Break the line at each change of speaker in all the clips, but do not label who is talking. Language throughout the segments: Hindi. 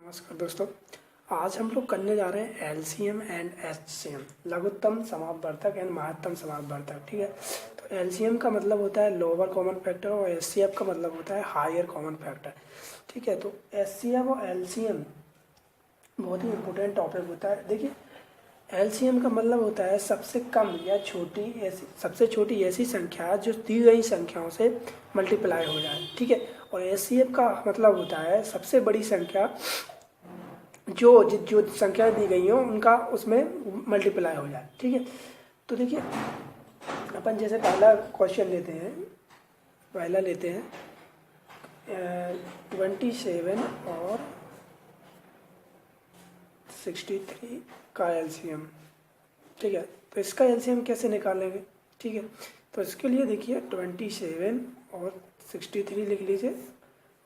नमस्कार दोस्तों। आज हम लोग करने जा रहे हैं एलसीएम एंड एचसीएम, लघुत्तम समापवर्धक एंड महत्तम समापवर्धक। ठीक है, तो एलसीएम का मतलब होता है लोअर कॉमन फैक्टर और एचसीएफ का मतलब होता है हायर कॉमन फैक्टर। ठीक है, तो एचसीएम और एलसीएम बहुत ही इंपॉर्टेंट टॉपिक होता है। देखिए, एलसीएम का मतलब होता है सबसे कम या सबसे छोटी ऐसी संख्या जो दी गई संख्याओं से मल्टीप्लाई हो जाए। ठीक है, और एचसीएफ का मतलब होता है सबसे बड़ी संख्या जो संख्या दी गई हो उनका उसमें मल्टीप्लाई हो जाए। ठीक है, तो देखिए अपन जैसे पहला क्वेश्चन लेते हैं 27 और 63 का एलसीएम। ठीक है, तो इसका एलसीएम कैसे निकालेंगे। ठीक है, तो इसके लिए देखिए 27 और 63 लिख लीजिए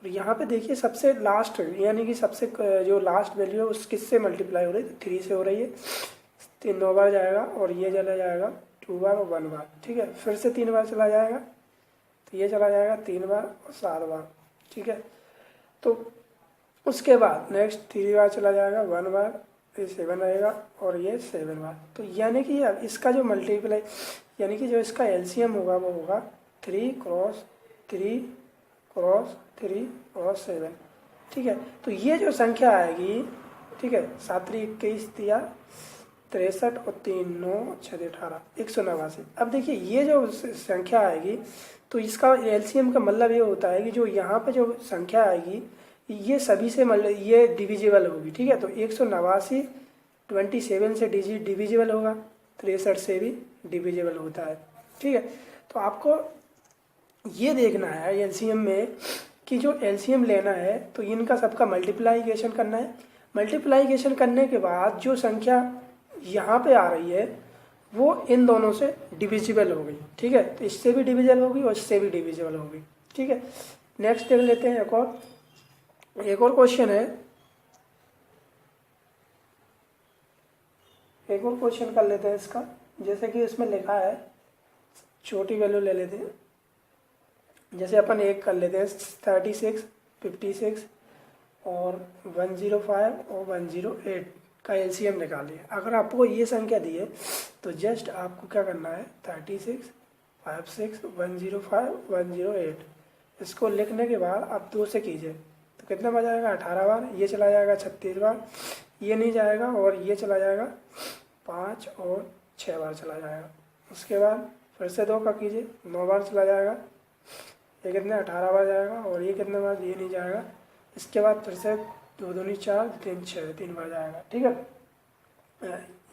और यहाँ पे देखिए सबसे लास्ट यानी कि सबसे जो लास्ट वैल्यू है उस किससे मल्टीप्लाई हो रही है, तो 3 से हो रही है। 3 9 बार जाएगा और ये चला जाएगा 2 बार और 1 बार। ठीक है, फिर से 3 बार चला जाएगा तो ये चला जाएगा 3 बार और 7 बार। ठीक है, तो उसके बाद नेक्स्ट 3 बार चला जाएगा 1 बार, ये 7 रहेगा और ये 7 बार। तो यानी कि इसका जो मल्टीप्लाई यानी कि जो इसका एलसीएम होगा वो होगा 3 क्रॉस 3 क्रॉस 3 और 7। ठीक है, तो ये जो संख्या आएगी, ठीक है, 7 3 21 दिया 63 और 3 9 6 18 189। अब देखिए ये जो संख्या आएगी तो इसका एलसीएम का मतलब ये होता है कि जो यहाँ पे जो संख्या आएगी ये सभी से मतलब ये डिविजिबल होगी। ठीक है, तो 189 27 से डिविजिबल होगा, 63 से भी डिविजिबल होता है। ठीक है, तो आपको ये देखना है एलसीएम में कि जो एलसीएम लेना है तो इनका सबका मल्टीप्लाइकेशन करना है। मल्टीप्लाइकेशन करने के बाद जो संख्या यहाँ पे आ रही है वो इन दोनों से डिविजिबल हो गई। ठीक है, तो इससे भी डिविजिबल होगी और इससे भी डिविजिबल होगी। ठीक है, नेक्स्ट देख लेते हैं एक और क्वेश्चन है। एक और क्वेश्चन कर लेते हैं इसका, जैसे कि इसमें लिखा है छोटी वैल्यू ले लेते हैं। जैसे अपन एक कर लेते हैं 36 56 और 105 और 108 का एलसीएम निकालिए। अगर आपको ये संख्या दी है तो जस्ट आपको क्या करना है 36 56 105 108 इसको लिखने के बाद आप 2 से कीजिए तो कितना बार जाएगा 18 बार, ये चला जाएगा 36 बार, ये नहीं जाएगा और ये चला जाएगा 5 और 6 बार चला जाएगा। उसके बाद फिर से 2 का कीजिए 9 बार चला जाएगा, ये कितने 18 बार जाएगा और ये कितने बार, ये नहीं जाएगा। इसके बाद फिर से 2 दूनी 4 3 6 3 बार जाएगा। ठीक है,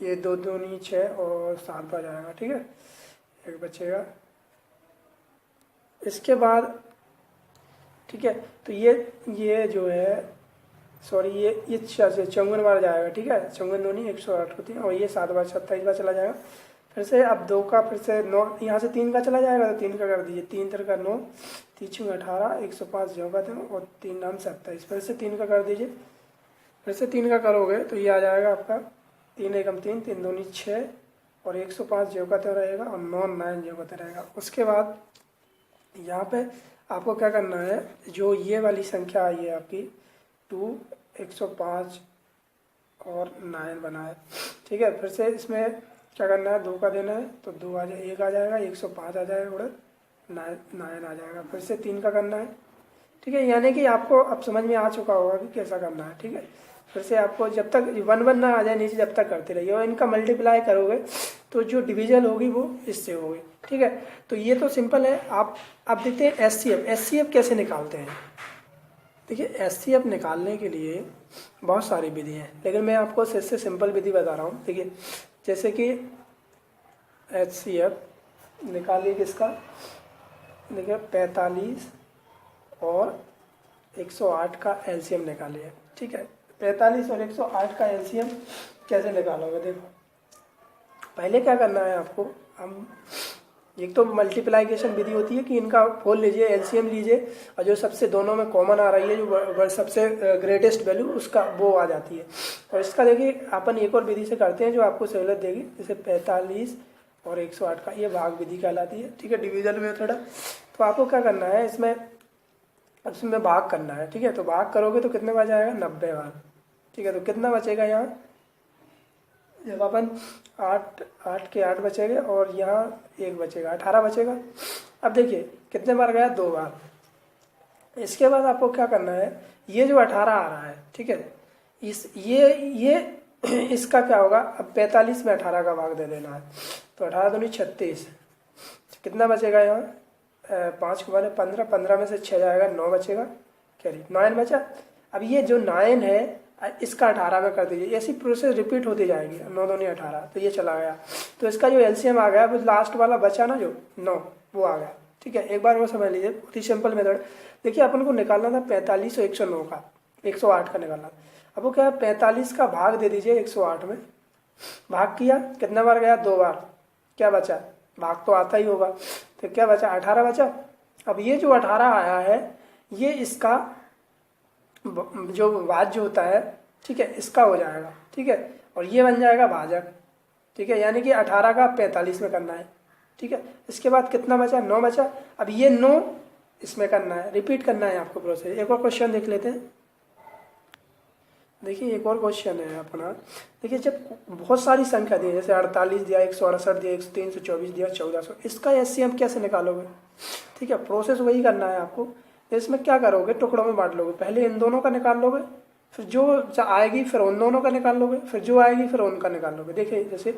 ये 2 दूनी 6 और 7 बार जाएगा। ठीक है, एक बचेगा। इसके बाद ठीक है, तो ये जो है सॉरी ये 54 बार जाएगा। ठीक है, 54 दूनी 108 होती है और ये 7 बार 27 बार चला जाएगा। फिर से अब 2 का फिर से 9 यहाँ से 3 का चला जाएगा तो 3 का कर दीजिए, 3 3 का 9 3 18 105 जो का और 3 नाम 27। फिर से 3 का कर दीजिए, फिर से 3 का करोगे तो ये आ जाएगा आपका 3 एकम 3 3 दूनी 6 और 105 जो का रहेगा और 9 9 जो का रहेगा। उसके बाद यहाँ पे आपको क्या करना है, जो ये वाली संख्या आई है आपकी 2 105 और 9 बना है। ठीक है, फिर से इसमें क्या करना है 2 का देना है तो 2 आ जाए 1 आ जाएगा 105 आ जाएगा और 9 आ जाएगा। फिर से 3 का करना है। ठीक है, यानी कि आपको अब समझ में आ चुका होगा कि कैसा करना है। ठीक है, फिर से आपको जब तक 1 1 ना आ जाए नीचे जब तक करते रहिए और इनका मल्टीप्लाई करोगे तो जो डिवीजन होगी वो इससे होगी। ठीक है, तो ये तो सिंपल है। आप अब देखते हैं एचसीएफ कैसे निकालते हैं। देखिए, एचसीएफ निकालने के लिए बहुत सारी विधि हैं, लेकिन मैं आपको इससे सिंपल विधि बता रहा हूँ। देखिए, जैसे कि एचसीएफ निकालिए किसका, देखिए 45 और 108 का एलसीएम निकालिए। ठीक है, 45 और 108 का एलसीएम कैसे निकालोगे, देखो पहले क्या करना है आपको, हम एक तो मल्टीप्लाइकेशन विधि होती है कि इनका खोल लीजिए एलसीएम लीजिए और जो सबसे दोनों में कॉमन आ रही है जो सबसे ग्रेटेस्ट वैल्यू उसका वो आ जाती है। और इसका देखिए अपन एक और विधि से करते हैं जो आपको सहूलियत देगी, जैसे 45 और 108 का, ये भाग विधि कहलाती है। ठीक है, डिवीजन मेथड है। तो आपको क्या करना है इसमें भाग करना है। ठीक है, तो भाग करोगे तो कितने बार जाएगा 90 बार। ठीक है, तो कितना बचेगा यहाँ, जब अपन 8 के 8 बचेंगे और यहाँ 1 बचेगा, 18 बचेगा। अब देखिए कितने बार गया, 2 बार। इसके बाद आपको क्या करना है, ये जो 18 आ रहा है, ठीक है, ये इसका क्या होगा, अब 45 में 18 का भाग दे देना है, तो 18 दूनी 36, कितना बचेगा यहाँ, 5 के वाले 15, 15 में से 6 जाएगा, 9 बचेगा, कैरी 9 बचा। अब ये जो 9 है इसका 18 में कर दीजिए, ऐसी प्रोसेस रिपीट होती जाएगी, 9 दूनी 18, तो ये चला गया। तो इसका जो एलसीएम आ गया वो लास्ट वाला बचा ना जो 9, वो आ गया, ठीक है। एक बार वो समझ लीजिए, बहुत ही सिंपल मेथड। देखिए अपन को निकालना था 45 और 109 का, 108 का निकालना। अब वो क्या है, 45 का भाग दे दीजिए 108 में, भाग किया, कितने बार गया, 2 बार, क्या बचा, भाग तो आता ही होगा, तो क्या बचा, 18 बचा। अब ये जो 18 आया है ये इसका जो भाज्य होता है, ठीक है, इसका हो जाएगा, ठीक है, और ये बन जाएगा भाजक, ठीक है, यानी कि 18 का 45 में करना है, ठीक है। इसके बाद कितना बचा, 9 बचा। अब ये 9 इसमें करना है, रिपीट करना है आपको प्रोसेस। एक और क्वेश्चन देख लेते हैं। देखिए एक और क्वेश्चन है अपना, देखिए जब बहुत सारी संख्या दी है, जैसे 48 दिया, 168 दिया, 324 दिया, 1400, इसका एचसीएम कैसे निकालोगे, ठीक है। प्रोसेस वही करना है आपको। इसमें क्या करोगे, टुकड़ों में बांट लोगे, पहले इन दोनों का निकाल लोगे, फिर जो आएगी फिर उन दोनों का निकाल लोगे, फिर जो आएगी फिर उनका निकाल लोगे। देखिए जैसे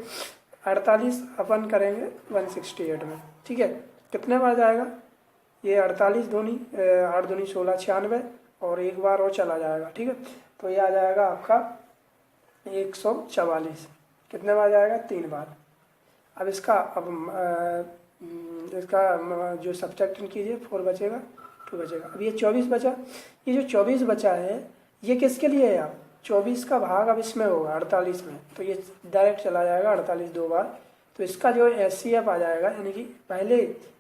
48 अपन करेंगे 168 में, ठीक है, कितने बार जाएगा, ये 48 दूनी 8 दूनी 16, 96, और 1 बार और चला जाएगा, ठीक है, तो ये आ जाएगा आपका 144। कितने बार जाएगा, 3 बार। अब इसका इसका जो सब्ट्रैक्शन कीजिए, 4 बचेगा, 2 बचेगा। अब ये 24 बचा, ये जो 24 बचा है ये किसके लिए है, आप 24 का भाग अब इसमें होगा 48 में, तो ये डायरेक्ट चला जाएगा 48 2 बार। तो इसका जो एचसीएफ आ जाएगा, यानी कि पहले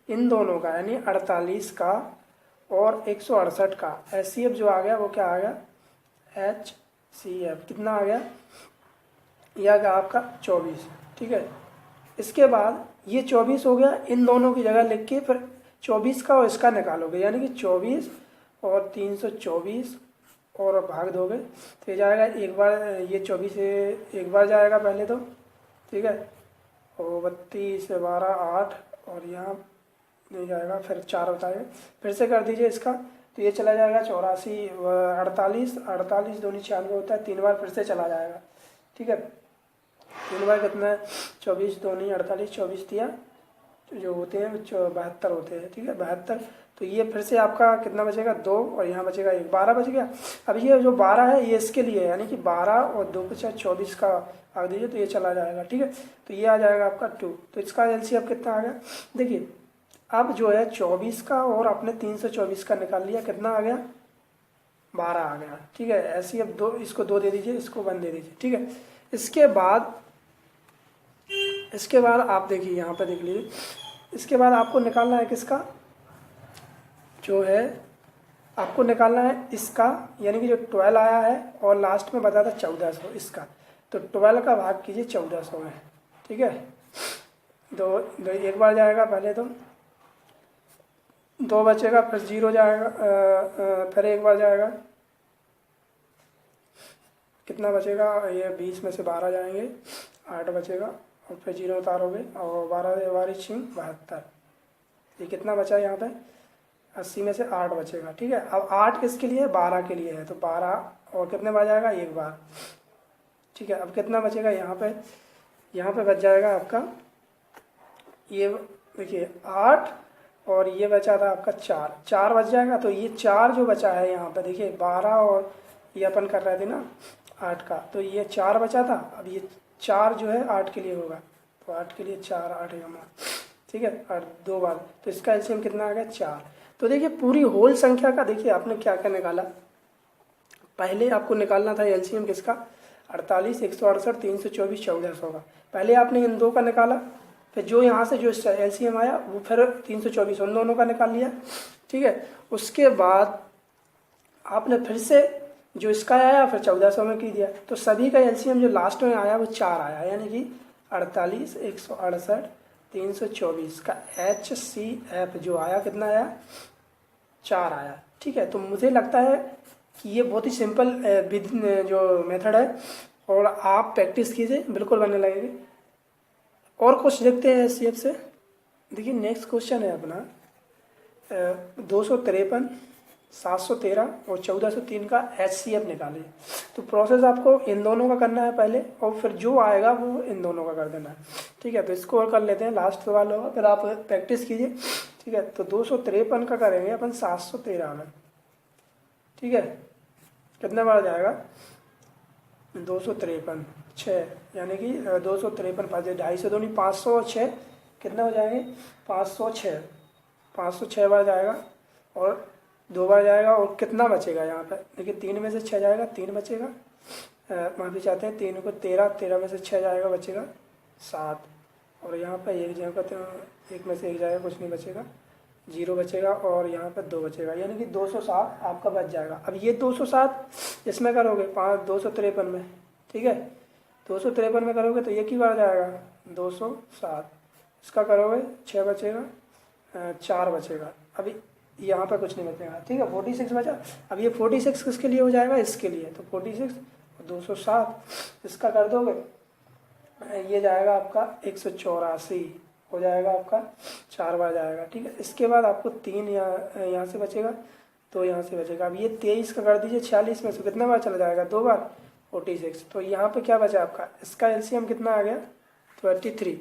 इन दोनों का, यानी 48 का और 168 का एचसीएफ जो आ गया वो क्या आ गया, HCF कितना आ गया, यह आ गया आपका 24, ठीक है। इसके बाद ये 24 हो गया, इन दोनों की जगह लिख के फिर 24 का और इसका निकालोगे, यानी कि 24 और 324 और भाग दोगे, तो ये जाएगा एक बार, ये 24 से एक बार जाएगा पहले तो, ठीक है, और 32 से 12 8, और यहाँ नहीं जाएगा, फिर 4 होता है, फिर से कर दीजिए इसका, तो ये चला जाएगा 84 48 48 दूनी 96 होता है, 3 बार फिर से चला जाएगा, ठीक है। 3 बार कितना है, 24 दूनी 48, 24 दिया, तो जो होते हैं 72 होते हैं, ठीक है, 72। तो ये फिर से आपका कितना बचेगा, 2, और यहाँ बचेगा 1, 12 बच गया। अब ये जो 12 है ये इसके लिए है, यानी कि 12 और 2 बचा 24 का भाग दीजिए, तो ये चला जाएगा, ठीक है, तो ये आ जाएगा आपका 2। तो इसका एलसीएम कितना आ गया, देखिए अब जो है 24 का और आपने 324 का निकाल लिया, कितना आ गया, 12 आ गया, ठीक है। ऐसे ही अब 2, इसको 2 दे दीजिए, इसको 1 दे दीजिए, ठीक है। इसके बाद आप देखिए यहाँ पे देख लीजिए, इसके बाद आपको निकालना है किसका, जो है आपको निकालना है इसका, यानी कि जो 12 आया है और लास्ट में बता था 1400 इसका, तो 12 का भाग कीजिए 1400 में, ठीक है। दो एक बार जाएगा पहले तो 2 बचेगा, फिर 0 जाएगा, फिर 1 बार जाएगा, कितना बचेगा, ये 20 में से 12 जाएंगे, 8 बचेगा, और फिर 0 उतारोगे, और 12 72, ये कितना बचा यहाँ पे, 80 में से 8 बचेगा, ठीक है। अब 8 किसके लिए है, 12 के लिए है, तो 12 और कितने बार जाएगा, 1 बार, ठीक है। अब कितना बचेगा यहाँ पे बच जाएगा आपका, ये देखिए 8, और ये बचा था आपका 4 बच जाएगा। तो ये 4 जो बचा है यहाँ पे देखिए, 12 और ये अपन कर रहे थे ना 8 का, तो ये 4 बचा था, अब ये 4 जो है 8 के लिए होगा, तो 8 के लिए 4 8 यहाँ, ठीक है, 8 2 बार, तो इसका एलसीएम कितना आ गया, 4। तो देखिए पूरी होल संख्या का देखिए आपने क्या क्या निकाला, पहले आपको निकालना था एलसीएम किसका, 48 168 324 1400 का, पहले आपने इन 2 का निकाला, फिर जो यहाँ से जो एलसीएम आया वो फिर 324 उन दोनों का निकाल लिया, ठीक है। उसके बाद आपने फिर से जो इसका आया फिर 1400 में की दिया, तो सभी का एलसीएम जो लास्ट में आया वो 4 आया, यानी कि 48 168 324 का HCF जो आया कितना आया, 4 आया, ठीक है। तो मुझे लगता है कि ये बहुत ही सिंपल जो मेथड है, और आप प्रैक्टिस कीजिए, बिल्कुल बनने लगेंगे। और कुछ देखते हैं एचसीएफ से। देखिए नेक्स्ट क्वेश्चन है अपना 253, 713 और 1403 का एचसीएफ निकालिए। तो प्रोसेस आपको इन दोनों का करना है पहले, और फिर जो आएगा वो इन दोनों का कर देना है, ठीक है। तो इसको और कर लेते हैं, लास्ट सवाल होगा, फिर आप प्रैक्टिस कीजिए, ठीक है। तो 253 का करेंगे अपन 713 में, ठीक है। कितने बार जाएगा? 253 6, यानी कि 253 250 दूनी 506, कितने हो जाएंगे? 506, 506 बार जाएगा, और 2 बार जाएगा, और कितना बचेगा यहाँ पर? देखिए 3 में से 6 जाएगा, 3 बचेगा, माफ़ी चाहते हैं, 3 को 13, 13 में से 6 जाएगा, बचेगा 7, और यहाँ पर 1 जाएगा, तो 1 में से 1 जाएगा, कुछ नहीं बचेगा, 0 बचेगा, और यहाँ पर 2 बचेगा, यानी कि 207 आपका बच जाएगा। अब ये 207 इसमें करोगे 253 में, ठीक है, 253 में करोगे तो ये की बार जाएगा 207, इसका करोगे 6 बचेगा, 4 बचेगा, अभी यहाँ पर कुछ नहीं बचेगा, ठीक है। 46 बचा। अब ये 46 किसके लिए हो जाएगा? इसके लिए। तो 46 207 इसका कर दोगे, ये जाएगा आपका 184 हो जाएगा आपका, 4 बार जाएगा, ठीक है। इसके बाद आपको 3 यहाँ से बचेगा, 2 यहाँ से बचेगा। अब ये 23 का कर दीजिए 46 में से कितना बार चला जाएगा? 2 बार, 46। तो यहाँ पे क्या बचा आपका? इसका एलसीएम कितना आ गया? 23।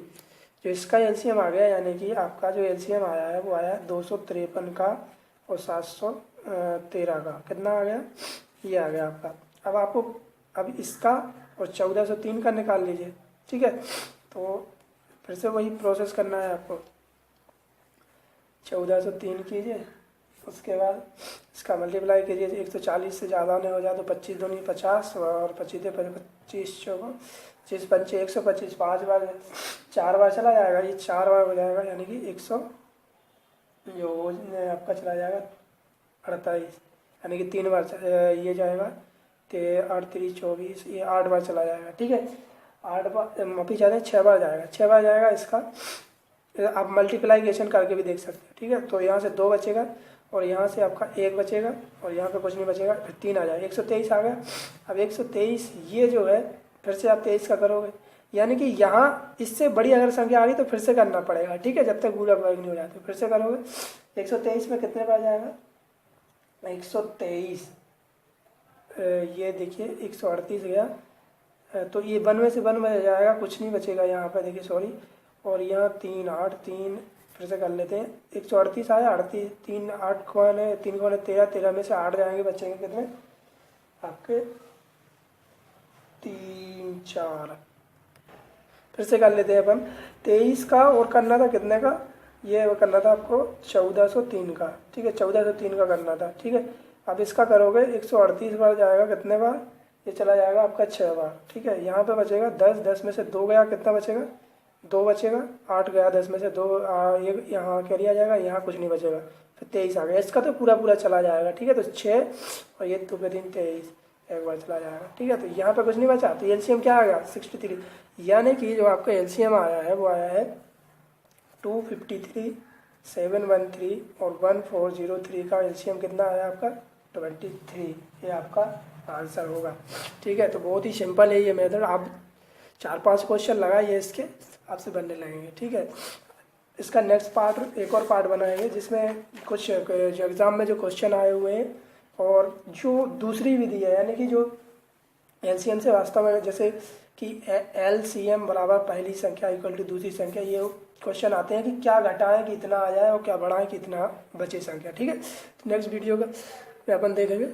जो इसका एलसीएम आ गया, यानी कि आपका जो एलसीएम आया है वो आया 253 का और 713 का, कितना आ गया? ये आ गया आपका। अब आपको अब इसका और 1403 का निकाल लीजिए, ठीक है। तो फिर से वही प्रोसेस करना है आपको, 1403 कीजिए, उसके बाद इसका मल्टीप्लाई कीजिए, 140 से ज़्यादा नहीं हो जाए तो 25 दूनी 50, और 25 25 चौको 25 पंचे 125, 5 बार 4 बार चला जाएगा, ये 4 बार हो जाएगा, यानी कि 100 जो आपका चला जाएगा 48, यानी कि 3 बार ये जाएगा, तो 8 3 24, ये 8 बार चला जाएगा, ठीक है। 8 बार माफी चाहते हैं 6 बार जाएगा, 6 बार जाएगा इसका। आप मल्टीप्लाइकेशन करके भी देख सकते हैं, ठीक है। तो यहाँ से 2 बचेगा, और यहाँ से आपका 1 बचेगा, और यहाँ पे कुछ नहीं बचेगा, फिर 3 आ जाएगा, 123 आ गया। अब 123 ये जो है, फिर से आप 23 का करोगे, यानी कि यहाँ इससे बड़ी अगर संख्या आ रही तो फिर से करना पड़ेगा, ठीक है, जब तक पूरा वर्ग नहीं हो जाता, फिर से करोगे। 123 में कितने बार जाएगा? 123 ये देखिए 138 गया, तो ये 1 में से 1 बच जाएगा, कुछ नहीं बचेगा यहाँ पर, देखिए सॉरी, और यहाँ 3 8 3 फिर से कर लेते हैं। 138 आया, 38 3 8 कौन है, 3 कौन है 13, 13 में से 8 जाएंगे, बचेंगे कितने आपके? 3 4, फिर से कर लेते हैं अपन। 23 का और करना था कितने का? ये करना था आपको 1403 का, ठीक है, 1403 का करना था, ठीक है। अब इसका करोगे 138 बार जाएगा, कितने बार? ये चला जाएगा आपका 6 बार, ठीक है। यहाँ पे बचेगा 10, 10 में से 2 गया, कितना बचेगा? 2 बचेगा, 8 गया, 10 में से 2 ये यहाँ क्या लिया जाएगा? यहाँ कुछ नहीं बचेगा, फिर 23 आ गया, इसका तो पूरा चला जाएगा, ठीक है। तो 6 और ये 2 के 3 23, एक बार चला जाएगा, ठीक है। तो यहाँ पे कुछ नहीं बचा, तो एलसीएम क्या आ गया? 63, यानी कि जो आपका एलसीएम आया है वो आया है 253, 713 और 1403 का एलसीएम कितना आया आपका? 23। ये आपका आंसर होगा, ठीक है। तो बहुत ही सिंपल है ये मेथड, आप 4-5 क्वेश्चन लगाइए, इसके आपसे बनने लगेंगे, ठीक है। इसका नेक्स्ट पार्ट, एक और पार्ट बनाएंगे जिसमें कुछ जो एग्ज़ाम में जो क्वेश्चन आए हुए हैं, और जो दूसरी विधि है, यानी कि जो एलसीएम से वास्तव में, जैसे कि एलसीएम बराबर पहली संख्या इक्वल टू दूसरी संख्या, ये क्वेश्चन आते हैं कि क्या घटाएं कि इतना आ जाए और क्या बढ़ाएं कि इतना बचे संख्या, ठीक है। तो नेक्स्ट वीडियो में अपन देखेंगे।